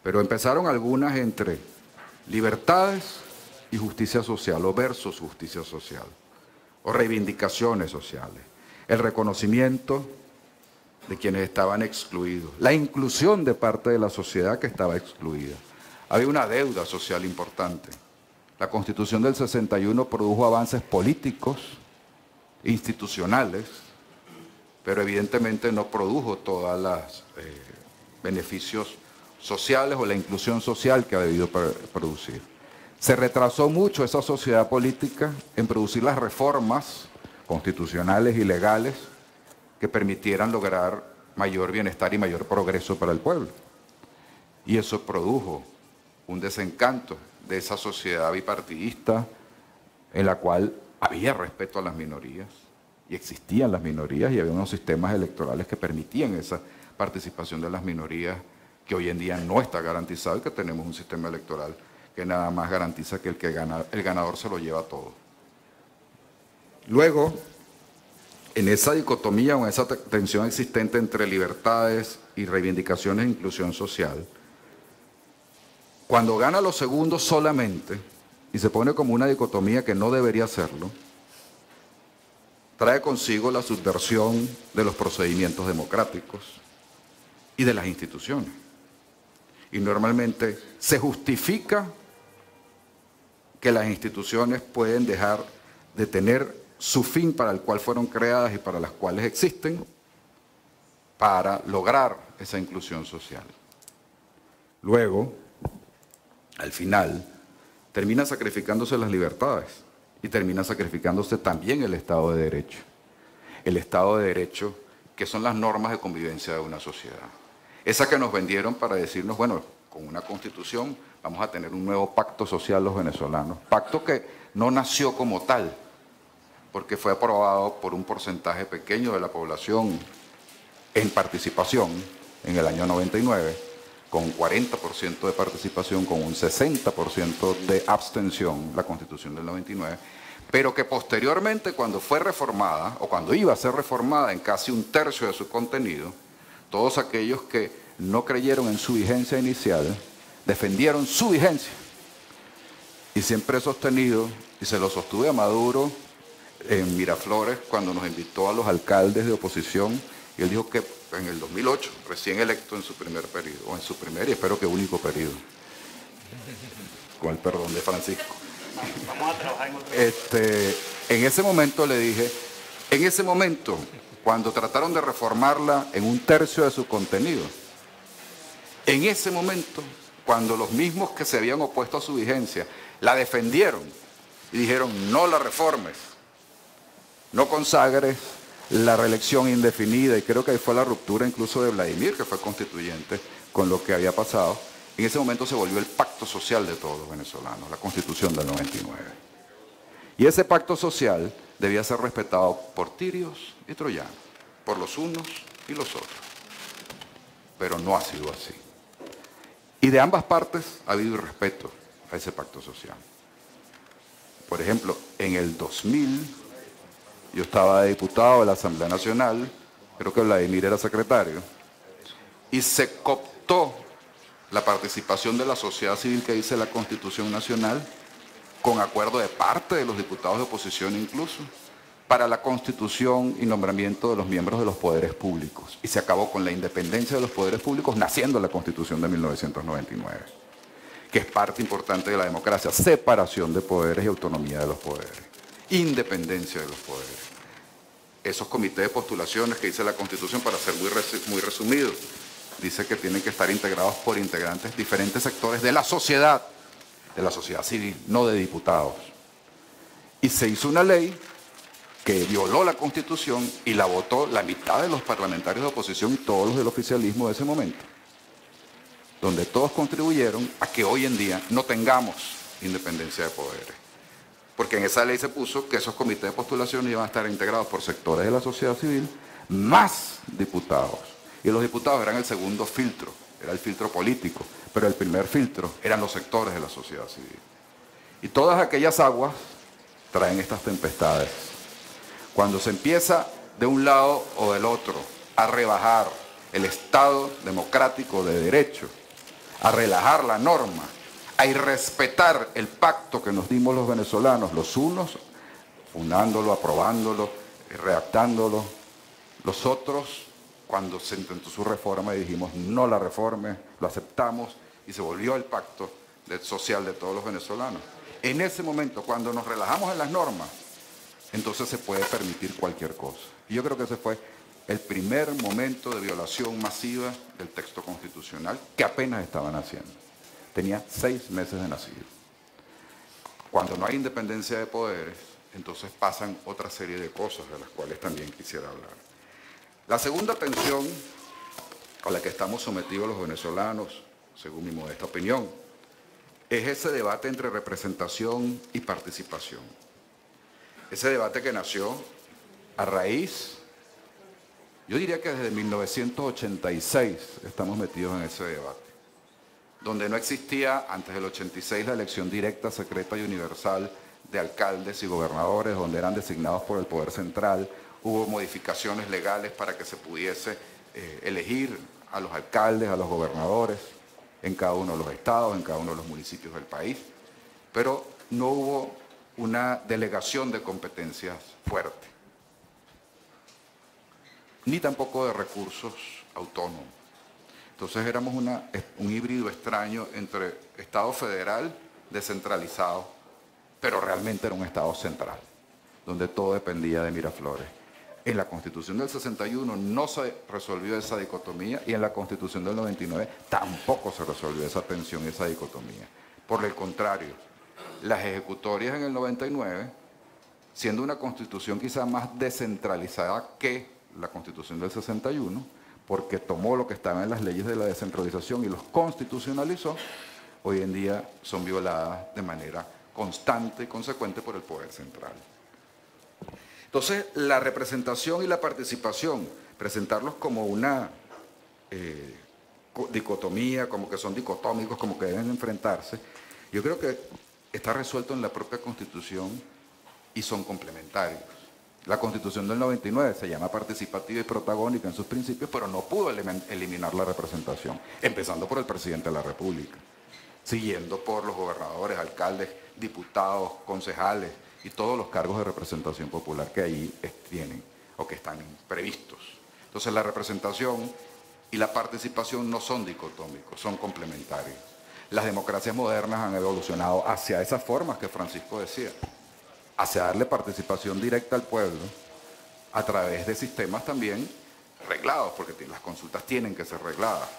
G: pero empezaron algunas entre libertades y justicia social, o versus justicia social, o reivindicaciones sociales, el reconocimiento de quienes estaban excluidos, la inclusión de parte de la sociedad que estaba excluida. Había una deuda social importante. La Constitución del 61 produjo avances políticos, institucionales, pero evidentemente no produjo todos los beneficios sociales o la inclusión social que ha debido producir. Se retrasó mucho esa sociedad política en producir las reformas constitucionales y legales que permitieran lograr mayor bienestar y mayor progreso para el pueblo. Y eso produjo un desencanto de esa sociedad bipartidista en la cual había respeto a las minorías y existían las minorías y había unos sistemas electorales que permitían esa participación de las minorías que hoy en día no está garantizado y que tenemos un sistema electoral que nada más garantiza que el ganador se lo lleva todo. Luego, en esa dicotomía o en esa tensión existente entre libertades y reivindicaciones e inclusión social, cuando gana los segundos solamente y se pone como una dicotomía que no debería serlo, trae consigo la subversión de los procedimientos democráticos y de las instituciones. Y normalmente se justifica que las instituciones pueden dejar de tener su fin para el cual fueron creadas y para las cuales existen, para lograr esa inclusión social. Luego, al final, termina sacrificándose las libertades y termina sacrificándose también el Estado de Derecho. El Estado de Derecho, que son las normas de convivencia de una sociedad. Esa que nos vendieron para decirnos, bueno, con una constitución vamos a tener un nuevo pacto social los venezolanos. Pacto que no nació como tal, porque fue aprobado por un porcentaje pequeño de la población en participación en el año 99, con 40% de participación, con un 60% de abstención, la Constitución del 99, pero que posteriormente, cuando fue reformada, o cuando iba a ser reformada en casi un tercio de su contenido, todos aquellos que no creyeron en su vigencia inicial defendieron su vigencia. Y siempre he sostenido, y se lo sostuve a Maduro en Miraflores cuando nos invitó a los alcaldes de oposición, y él dijo que en el 2008, recién electo en su primer periodo, o en su primer y espero que único periodo, con el perdón de Francisco.
C: Vamos a trabajar en otro.
G: En ese momento le dije, en ese momento, cuando trataron de reformarla en 1/3 de su contenido, en ese momento, cuando los mismos que se habían opuesto a su vigencia la defendieron y dijeron no la reformes, no consagres la reelección indefinida, y creo que ahí fue la ruptura incluso de Vladimir, que fue constituyente, con lo que había pasado, en ese momento se volvió el pacto social de todos los venezolanos, la Constitución del 99. Y ese pacto social debía ser respetado por tirios y troyanos, por los unos y los otros. Pero no ha sido así. Y de ambas partes ha habido irrespeto a ese pacto social. Por ejemplo, en el 2000, yo estaba de diputado de la Asamblea Nacional, creo que Vladimir era secretario, y se cooptó la participación de la sociedad civil que dice la Constitución Nacional, con acuerdo de parte de los diputados de oposición incluso, para la constitución y nombramiento de los miembros de los poderes públicos. Y se acabó con la independencia de los poderes públicos, naciendo la Constitución de 1999, que es parte importante de la democracia: separación de poderes y autonomía de los poderes, independencia de los poderes. Esos comités de postulaciones que dice la Constitución, para ser muy resumido, dice que tienen que estar integrados por integrantes de diferentes sectores de la sociedad civil, no de diputados. Y se hizo una ley que violó la Constitución y la votó la mitad de los parlamentarios de oposición y todos los del oficialismo de ese momento, donde todos contribuyeron a que hoy en día no tengamos independencia de poderes. Porque en esa ley se puso que esos comités de postulación iban a estar integrados por sectores de la sociedad civil, más diputados. Y los diputados eran el segundo filtro, era el filtro político, pero el primer filtro eran los sectores de la sociedad civil. Y todas aquellas aguas traen estas tempestades. Cuando se empieza de un lado o del otro a rebajar el Estado democrático de derecho, a relajar la norma, a irrespetar el pacto que nos dimos los venezolanos, los unos fundándolo, aprobándolo, redactándolo, los otros cuando se intentó su reforma y dijimos no la reforme, lo aceptamos y se volvió el pacto social de todos los venezolanos. En ese momento, cuando nos relajamos en las normas, entonces se puede permitir cualquier cosa. Y yo creo que ese fue el primer momento de violación masiva del texto constitucional que apenas estaban haciendo. Tenía 6 meses de nacido. Cuando no hay independencia de poderes, entonces pasan otra serie de cosas de las cuales también quisiera hablar. La segunda tensión a la que estamos sometidos los venezolanos, según mi modesta opinión, es ese debate entre representación y participación. Ese debate que nació a raíz, yo diría que desde 1986 estamos metidos en ese debate, donde no existía antes del 86 la elección directa, secreta y universal de alcaldes y gobernadores, donde eran designados por el poder central. Hubo modificaciones legales para que se pudiese elegir a los alcaldes, a los gobernadores, en cada uno de los estados, en cada uno de los municipios del país, pero no hubo una delegación de competencias fuerte, ni tampoco de recursos autónomos. Entonces éramos un híbrido extraño entre Estado federal descentralizado, pero realmente era un Estado central, donde todo dependía de Miraflores. En la Constitución del 61 no se resolvió esa dicotomía y en la Constitución del 99 tampoco se resolvió esa tensión, esa dicotomía. Por el contrario, las ejecutorias en el 99, siendo una Constitución quizá más descentralizada que la Constitución del 61, porque tomó lo que estaba en las leyes de la descentralización y los constitucionalizó, hoy en día son violadas de manera constante y consecuente por el poder central. Entonces, la representación y la participación, presentarlos como una dicotomía, como que son dicotómicos, como que deben enfrentarse, yo creo que está resuelto en la propia Constitución y son complementarios. La Constitución del 99 se llama participativa y protagónica en sus principios, pero no pudo eliminar la representación, empezando por el presidente de la República. siguiendo por los gobernadores, alcaldes, diputados, concejales y todos los cargos de representación popular que ahí tienen o que están previstos. Entonces la representación y la participación no son dicotómicos, son complementarios. Las democracias modernas han evolucionado hacia esas formas que Francisco decía, hacia darle participación directa al pueblo a través de sistemas también reglados, porque las consultas tienen que ser regladas,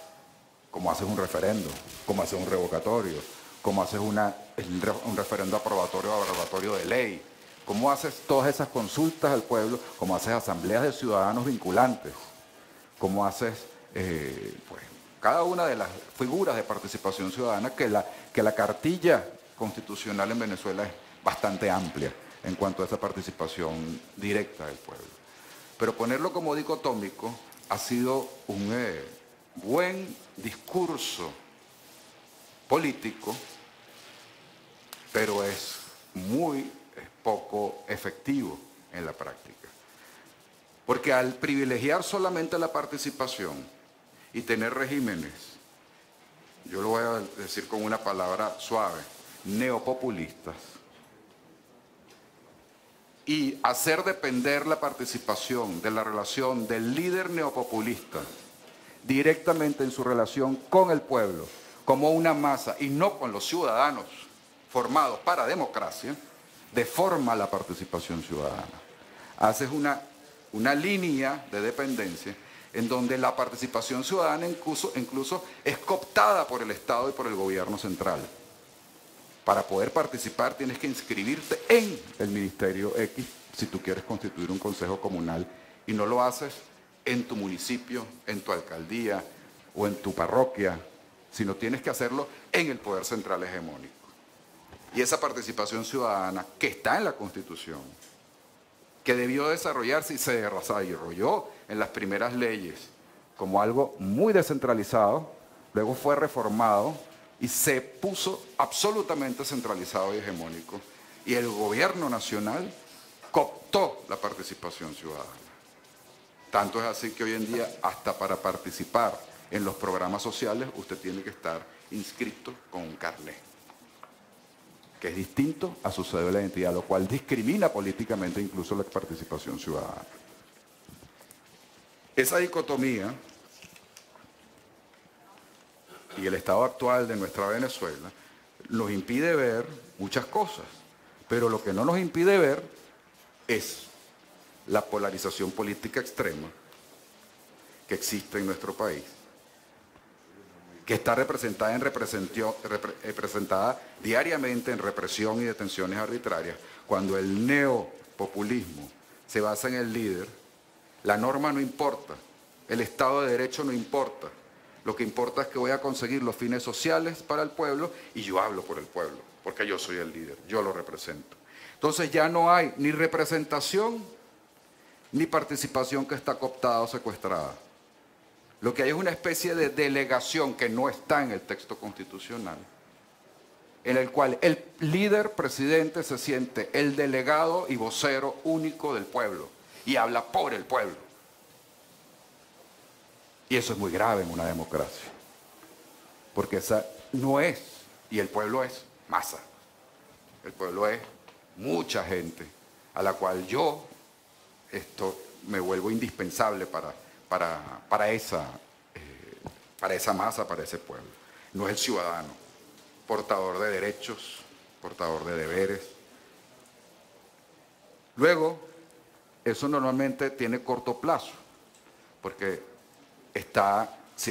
G: como haces un referendo, como haces un revocatorio, como haces un referendo aprobatorio o abrogatorio de ley, como haces todas esas consultas al pueblo, como haces asambleas de ciudadanos vinculantes, como haces pues, cada una de las figuras de participación ciudadana, que la cartilla constitucional en Venezuela es bastante amplia en cuanto a esa participación directa del pueblo. Pero ponerlo como dicotómico ha sido un buen discurso político, pero es muy poco efectivo en la práctica. Porque al privilegiar solamente la participación y tener regímenes, yo lo voy a decir con una palabra suave, neopopulistas, y hacer depender la participación de la relación del líder neopopulista directamente en su relación con el pueblo, como una masa y no con los ciudadanos formados para democracia, deforma la participación ciudadana. Haces una línea de dependencia en donde la participación ciudadana incluso es cooptada por el Estado y por el gobierno central. Para poder participar tienes que inscribirte en el Ministerio X si tú quieres constituir un consejo comunal y no lo haces en tu municipio, en tu alcaldía o en tu parroquia, sino tienes que hacerlo en el poder central hegemónico. Y esa participación ciudadana que está en la Constitución, que debió desarrollarse y se desarrolló en las primeras leyes como algo muy descentralizado, luego fue reformado y se puso absolutamente centralizado y hegemónico. Y el gobierno nacional cooptó la participación ciudadana. Tanto es así que hoy en día, hasta para participar en los programas sociales, usted tiene que estar inscrito con un carnet, que es distinto a su cédula de identidad, lo cual discrimina políticamente incluso la participación ciudadana. Esa dicotomía y el estado actual de nuestra Venezuela nos impide ver muchas cosas, pero lo que no nos impide ver es la polarización política extrema que existe en nuestro país, que está representada diariamente en represión y detenciones arbitrarias. Cuando el neopopulismo se basa en el líder, la norma no importa, el Estado de Derecho no importa. Lo que importa es que voy a conseguir los fines sociales para el pueblo y yo hablo por el pueblo, porque yo soy el líder, yo lo represento. Entonces ya no hay ni representación ni participación que está cooptada o secuestrada. Lo que hay es una especie de delegación que no está en el texto constitucional, en el cual el líder presidente se siente el delegado y vocero único del pueblo y habla por el pueblo. Y eso es muy grave en una democracia, porque esa no es, y el pueblo es masa, el pueblo es mucha gente, a la cual yo me vuelvo indispensable para esa masa, para ese pueblo. No es el ciudadano, portador de derechos, portador de deberes. Luego, eso normalmente tiene corto plazo, porque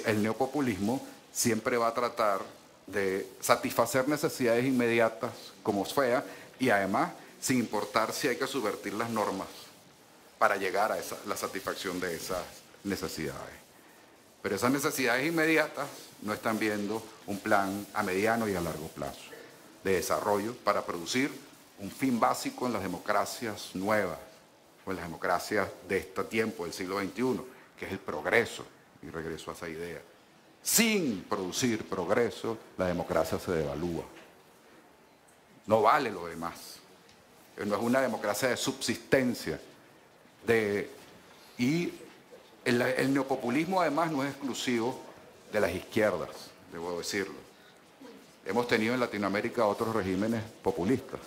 G: el neopopulismo siempre va a tratar de satisfacer necesidades inmediatas como sea y además sin importar si hay que subvertir las normas para llegar a la satisfacción de esas necesidades. Pero esas necesidades inmediatas no están viendo un plan a mediano y a largo plazo de desarrollo para producir un fin básico en las democracias nuevas o en las democracias de este tiempo, del siglo XXI, que es el progreso. Y regreso a esa idea. Sin producir progreso, la democracia se devalúa. No vale lo demás. No es una democracia de subsistencia. Y el neopopulismo además no es exclusivo de las izquierdas, debo decirlo. Hemos tenido en Latinoamérica otros regímenes populistas,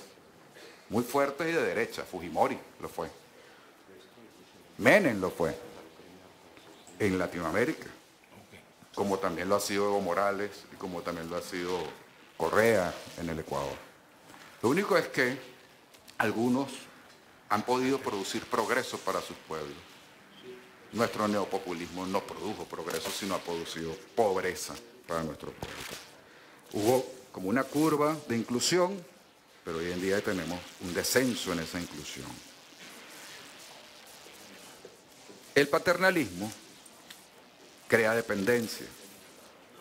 G: muy fuertes y de derecha. Fujimori lo fue. Menem lo fue en Latinoamérica, como también lo ha sido Evo Morales y como también lo ha sido Correa en el Ecuador. Lo único es que algunos han podido producir progreso para sus pueblos. Nuestro neopopulismo no produjo progreso, sino ha producido pobreza para nuestro pueblo. Hubo como una curva de inclusión, pero hoy en día tenemos un descenso en esa inclusión. El paternalismo crea dependencia,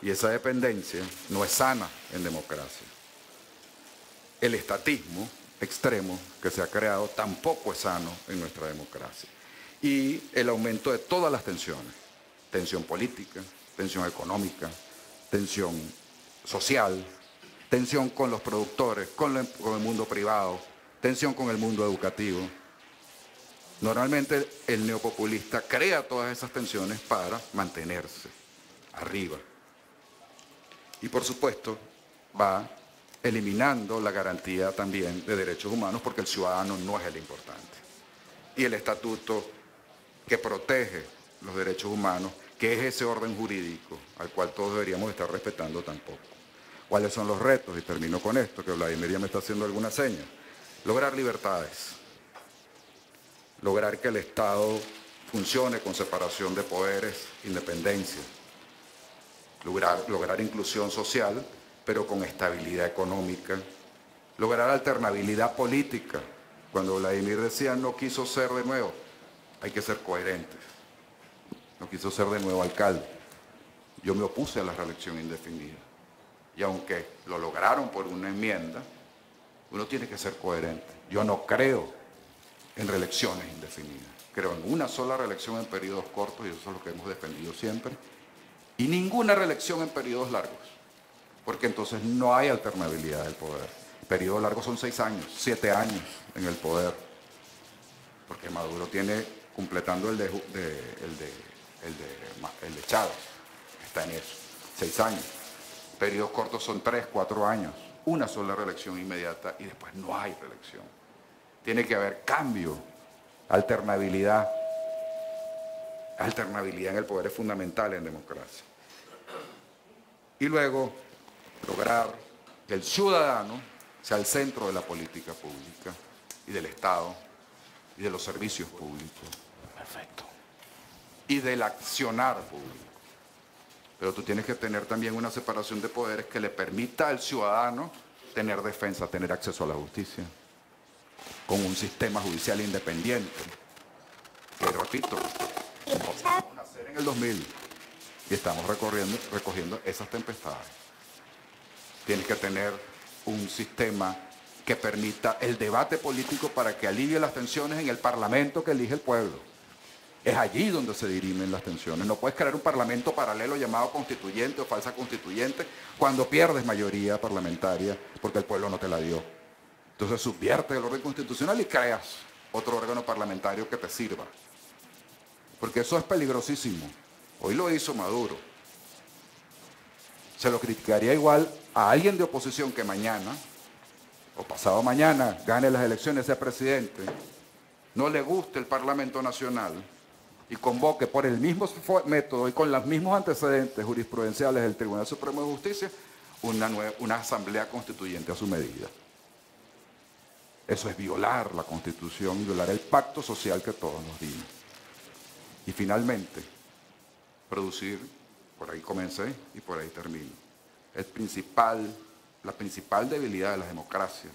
G: y esa dependencia no es sana en democracia. El estatismo extremo que se ha creado tampoco es sano en nuestra democracia. Y el aumento de todas las tensiones, tensión política, tensión económica, tensión social, tensión con los productores, con el mundo privado, tensión con el mundo educativo. Normalmente el neopopulista crea todas esas tensiones para mantenerse arriba. Y por supuesto va eliminando la garantía también de derechos humanos, porque el ciudadano no es el importante. Y el estatuto que protege los derechos humanos, que es ese orden jurídico al cual todos deberíamos estar respetando, tampoco. ¿Cuáles son los retos? Y termino con esto, que Vladimir ya me está haciendo alguna seña. Lograr libertades. Lograr que el Estado funcione con separación de poderes, independencia. Lograr inclusión social, pero con estabilidad económica. Lograr alternabilidad política. Cuando Vladimir decía no quiso ser de nuevo, hay que ser coherentes. No quiso ser de nuevo alcalde. Yo me opuse a la reelección indefinida. Y aunque lo lograron por una enmienda, uno tiene que ser coherente. Yo no creo en reelecciones indefinidas. Creo en una sola reelección en periodos cortos, y eso es lo que hemos defendido siempre. Y ninguna reelección en periodos largos, porque entonces no hay alternabilidad del poder. Periodos largos son 6 años, 7 años en el poder, porque Maduro tiene, completando el de Chávez, está en eso, 6 años. Periodos cortos son 3, 4 años, una sola reelección inmediata y después no hay reelección. Tiene que haber cambio, alternabilidad. Alternabilidad en el poder es fundamental en democracia. Y luego, lograr que el ciudadano sea el centro de la política pública y del Estado y de los servicios públicos.
B: Perfecto.
G: Y del accionar público. Pero tú tienes que tener también una separación de poderes que le permita al ciudadano tener defensa, tener acceso a la justicia, con un sistema judicial independiente. Que repito, vamos a nacer en el 2000 y estamos recogiendo esas tempestades. Tienes que tener un sistema que permita el debate político para que alivie las tensiones en el parlamento que elige el pueblo. Es allí donde se dirimen las tensiones. No puedes crear un parlamento paralelo llamado constituyente o falsa constituyente cuando pierdes mayoría parlamentaria porque el pueblo no te la dio. Entonces subviertes el orden constitucional y creas otro órgano parlamentario que te sirva. Porque eso es peligrosísimo. Hoy lo hizo Maduro. Se lo criticaría igual a alguien de oposición que mañana o pasado mañana gane las elecciones, sea presidente, no le guste el Parlamento Nacional y convoque por el mismo método y con los mismos antecedentes jurisprudenciales del Tribunal Supremo de Justicia una asamblea constituyente a su medida. Eso es violar la Constitución y violar el pacto social que todos nos dimos. Y finalmente, producir, por ahí comencé y por ahí termino, la principal debilidad de las democracias,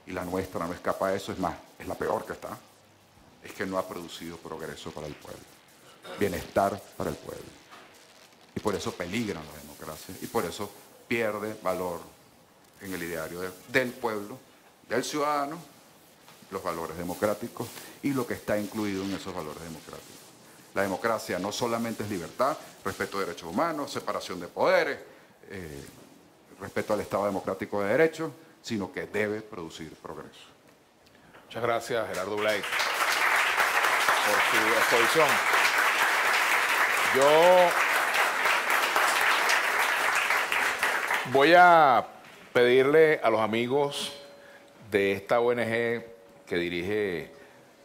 G: y la nuestra no escapa de eso, es más, es la peor que está, es que no ha producido progreso para el pueblo, bienestar para el pueblo. Y por eso peligran las democracias y por eso pierde valor en el ideario del pueblo, del ciudadano, los valores democráticos y lo que está incluido en esos valores democráticos. La democracia no solamente es libertad, respeto a derechos humanos, separación de poderes, respeto al Estado democrático de derecho, sino que debe producir progreso.
B: Muchas gracias, Gerardo Blay, por su exposición. Yo voy a pedirle a los amigos de esta ONG que dirige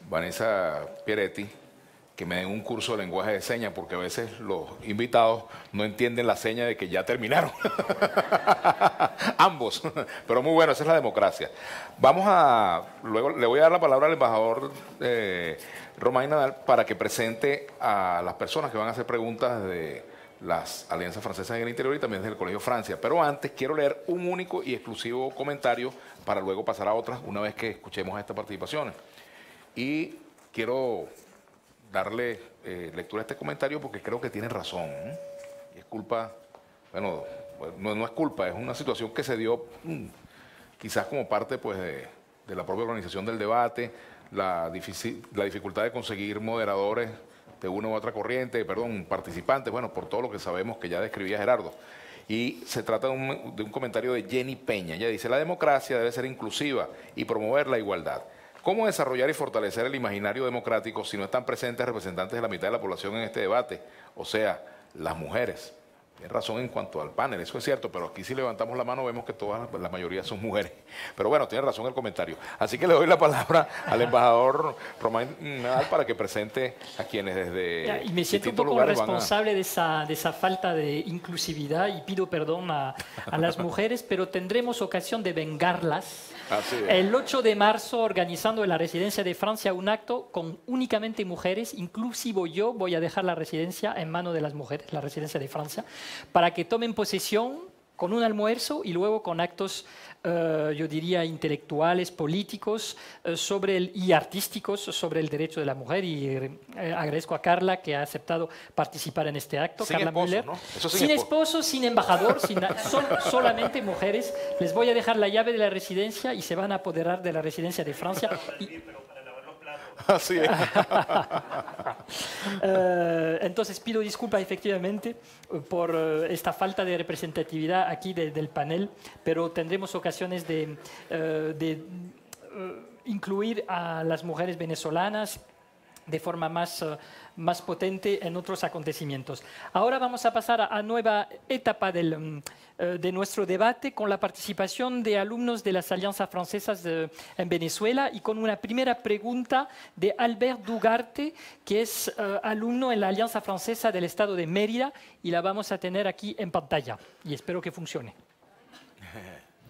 B: Vanessa Pieretti que me den un curso de lenguaje de señas, porque a veces los invitados no entienden la seña de que ya terminaron. Ambos, pero muy bueno, esa es la democracia. Luego le voy a dar la palabra al embajador Romain Nadal para que presente a las personas que van a hacer preguntas de las alianzas francesas en el interior y también del Colegio Francia. Pero antes quiero leer un único y exclusivo comentario para luego pasar a otras una vez que escuchemos estas participaciones. Y quiero darle lectura a este comentario porque creo que tiene razón. Y es culpa, bueno, no es culpa, es una situación que se dio quizás como parte pues de la propia organización del debate, la dificultad de conseguir moderadores de una u otra corriente, participantes, bueno, por todo lo que sabemos que ya describía Gerardo. Y se trata de un comentario de Jenny Peña. Ella dice: la democracia debe ser inclusiva y promover la igualdad. ¿Cómo desarrollar y fortalecer el imaginario democrático si no están presentes representantes de la mitad de la población en este debate? O sea, las mujeres. Tiene razón en cuanto al panel, eso es cierto, pero aquí si levantamos la mano vemos que la mayoría son mujeres. Pero bueno, tiene razón el comentario. Así que le doy la palabra al embajador Romain Nadal para que presente a quienes desde
A: y me siento un poco responsable de esa falta de inclusividad y pido perdón a las mujeres, pero tendremos ocasión de vengarlas. El 8 de marzo, organizando en la Residencia de Francia un acto con únicamente mujeres, inclusive yo voy a dejar la residencia en manos de las mujeres, la Residencia de Francia, para que tomen posesión con un almuerzo y luego con actos, yo diría, intelectuales, políticos y artísticos sobre el derecho de la mujer. Y agradezco a Carla que ha aceptado participar en este acto.
B: Sin
A: Carla
B: esposo,
A: Müller.
B: ¿no? Eso
A: Sin esposo, sin embajador, solamente mujeres. Les voy a dejar la llave de la residencia y se van a apoderar de la Residencia de Francia.
B: Así es.
A: Entonces pido disculpas efectivamente por esta falta de representatividad aquí del panel, pero tendremos ocasiones de incluir a las mujeres venezolanas de forma más potente en otros acontecimientos. Ahora vamos a pasar a nueva etapa de nuestro debate con la participación de alumnos de las alianzas francesas en Venezuela y con una primera pregunta de Albert Dugarte, que es alumno en la Alianza Francesa del Estado de Mérida, y la vamos a tener aquí en pantalla y espero que funcione.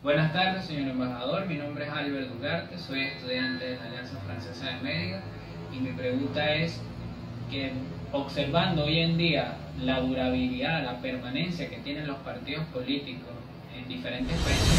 H: Buenas tardes, señor embajador. Mi nombre es Albert Dugarte, soy estudiante de la Alianza Francesa de Mérida y mi pregunta es que, observando hoy en día la durabilidad, la permanencia que tienen los partidos políticos en diferentes países,